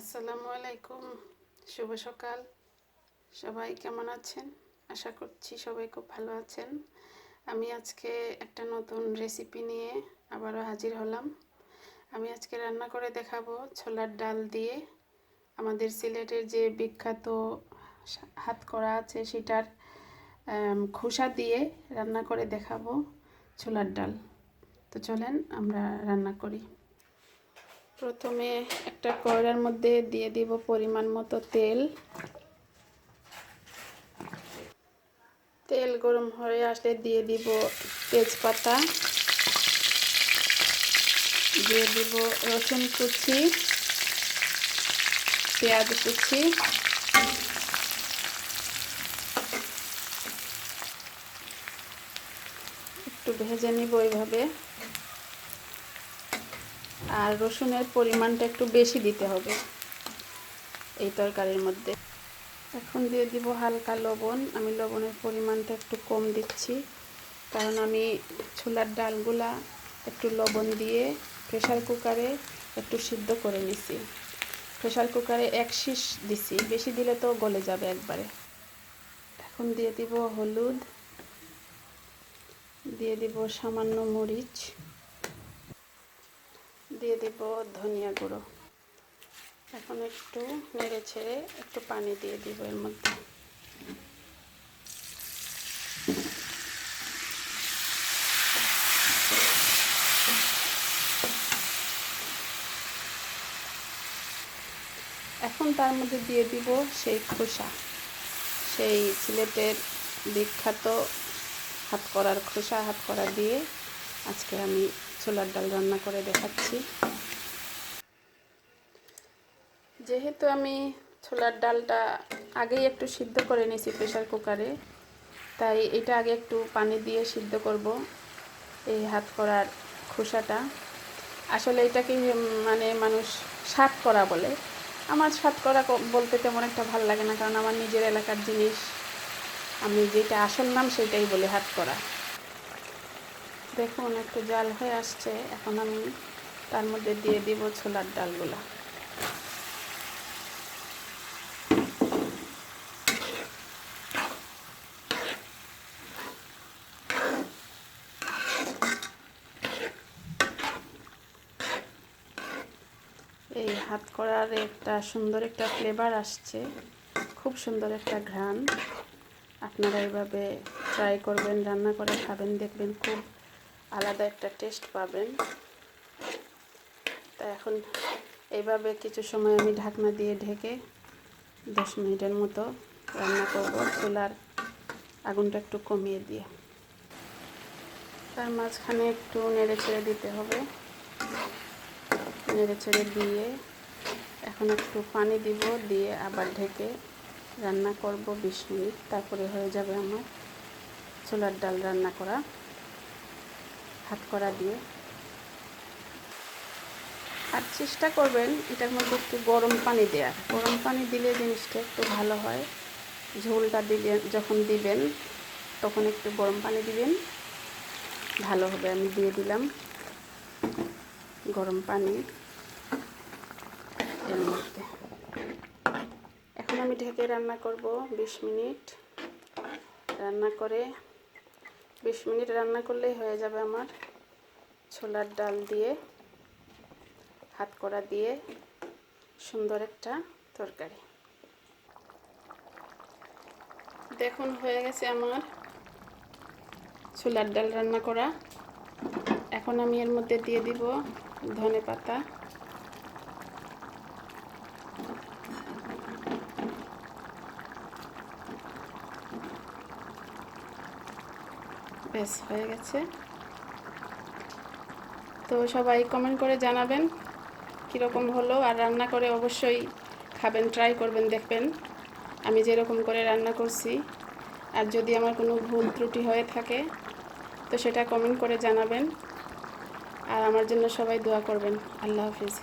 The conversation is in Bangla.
আসসালামু আলাইকুম, শুভ সকাল। সবাই কেমন আছেন? আশা করছি সবাই খুব ভালো আছেন। আমি আজকে একটা নতুন রেসিপি নিয়ে আবারও হাজির হলাম। আমি আজকে রান্না করে দেখাবো ছোলার ডাল দিয়ে আমাদের সিলেটের যে বিখ্যাত হাতকড়া আছে সেটার খোসা দিয়ে রান্না করে দেখাবো ছোলার ডাল। তো চলেন আমরা রান্না করি। প্রথমে একটা কড়াইয়ের মধ্যে দিয়ে দিব পরিমাণ মতো তেল। তেল গরম হয়ে আসলে দিয়ে দিব তেজপাতা, দিয়ে দিব রসুন কুচি, পেঁয়াজ কুচি, একটু ভেজে নিব এইভাবে। আর রসুনের পরিমাণটা একটু বেশি দিতে হবে এই তরকারির মধ্যে। এখন দিয়ে দিব হালকা লবণ। আমি লবণের পরিমাণটা একটু কম দিচ্ছি, কারণ আমি ছোলার ডালগুলা একটু লবণ দিয়ে প্রেসার কুকারে একটু সিদ্ধ করে নিছি। প্রেসার কুকারে এক শীষ দিছি, বেশি দিলে তো গলে যাবে একবারে। এখন দিয়ে দিব হলুদ, দিয়ে দিব সামান্য মরিচ, দিয়ে দিব ধনিয়া গুঁড়ো। এখন একটু নেড়ে ছেড়ে একটু পানি দিয়ে দিব এর মধ্যে। এখন তার মধ্যে দিয়ে দিব সেই খোসা, সেই সিলেটের বিখ্যাত হাতকড়ার খোসা। হাতকড়া দিয়ে আজকে আমি ছোলার ডাল রান্না করে দেখাচ্ছি। যেহেতু আমি ছোলার ডালটা আগেই একটু সিদ্ধ করে নিয়েছি প্রেসার কুকারে, তাই এটা আগে একটু পানি দিয়ে সিদ্ধ করব। এই হাতকড়ার খোসাটা আসলে এটাকে মানে মানুষ শাঁককড়া বলে। আমার শাঁককড়া বলতে তেমন একটা ভালো লাগে না, কারণ আমার নিজের এলাকার জিনিস, আমি যেটা আসল নাম সেটাই বলি হাতকড়া। দেখুন একটু জাল হয়ে আসছে। এখন আমি তার মধ্যে দিয়ে দিব ছোলার ডালগুলা। এই হাতকড়ার একটা সুন্দর একটা ফ্লেভার আসছে, খুব সুন্দর একটা ঘ্রাণ। আপনারা এইভাবে ট্রাই করবেন, রান্না করে খাবেন, দেখবেন খুব আলাদা একটা টেস্ট পাবেন। তা এখন এইভাবে কিছু সময় আমি ঢাকনা দিয়ে ঢেকে 10 মিনিটের মতো রান্না করব, চুলার আগুনটা একটু কমিয়ে দিয়ে। তার মাঝখানে একটু নেড়ে ছেড়ে দিতে হবে। নেড়ে ছেড়ে দিয়ে এখন একটু পানি দিব, দিয়ে আবার ঢেকে রান্না করব 20 মিনিট। তারপরে হয়ে যাবে আমার ছোলার ডাল রান্না করা হাতকড়া দিয়ে। আর চেষ্টা করবেন এটার মধ্যে একটু গরম পানি দেওয়ার। গরম পানি দিলে জিনিসটা একটু ভালো হয়। ঝোলটা দিলে যখন দিবেন তখন একটু গরম পানি দিবেন, ভালো হবে। আমি দিয়ে দিলাম গরম পানি এর মধ্যে। এখন আমি ঢেকে রান্না করব 20 মিনিট। রান্না করে 20 মিনিট রান্না করলেই হয়ে যাবে আমার ছোলার ডাল দিয়ে হাতকড়া দিয়ে সুন্দর একটা তরকারি। দেখুন হয়ে গেছে আমার ছোলার ডাল রান্না করা। এখন আমি এর মধ্যে দিয়ে দিব ধনে পাতা, ব্যাস হয়ে গেছে। তো সবাই কমেন্ট করে জানাবেন কীরকম হলো, আর রান্না করে অবশ্যই খাবেন, ট্রাই করবেন, দেখবেন আমি যেরকম করে রান্না করছি। আর যদি আমার কোনো ভুল ত্রুটি হয়ে থাকে তো সেটা কমেন্ট করে জানাবেন। আর আমার জন্য সবাই দোয়া করবেন। আল্লাহ হাফিজ।